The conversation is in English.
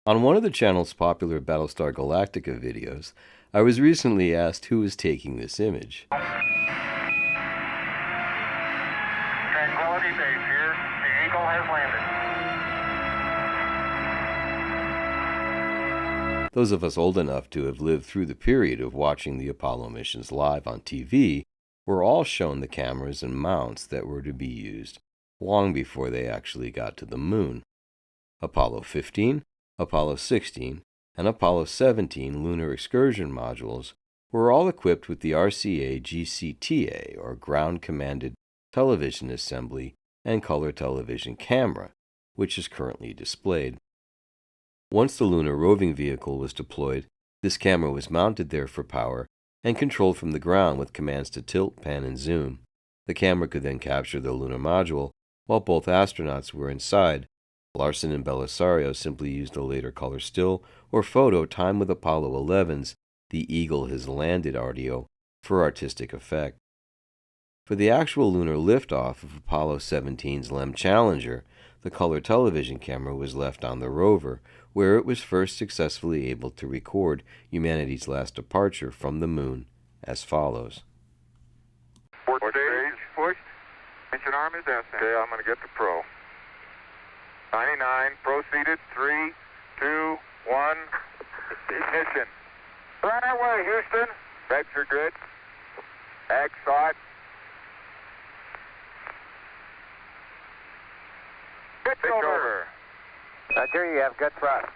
On one of the channel's popular Battlestar Galactica videos, I was recently asked who was taking this image. Tranquility Base here. The Eagle has landed. Those of us old enough to have lived through the period of watching the Apollo missions live on TV were all shown the cameras and mounts that were to be used long before they actually got to the moon. Apollo 15, Apollo 16, and Apollo 17 lunar excursion modules were all equipped with the RCA GCTA, or Ground Commanded Television Assembly and Color Television Camera, which is currently displayed. Once the Lunar Roving Vehicle was deployed, this camera was mounted there for power and controlled from the ground with commands to tilt, pan, and zoom. The camera could then capture the Lunar Module while both astronauts were inside. Larson and Bellisario simply used a later color still or photo timed with Apollo 11's "The Eagle Has Landed" audio for artistic effect. For the actual lunar liftoff of Apollo 17's LEM Challenger, the color television camera was left on the rover, where it was first successfully able to record humanity's last departure from the moon as follows. Port stage pushed. Mission arm is Ascent. Okay, I'm going to get the pro. 99, proceeded, 3, 2, 1, ignition. Right away, Houston. Regs are good. Ag sought. Pitch over. Roger, you have good thrust.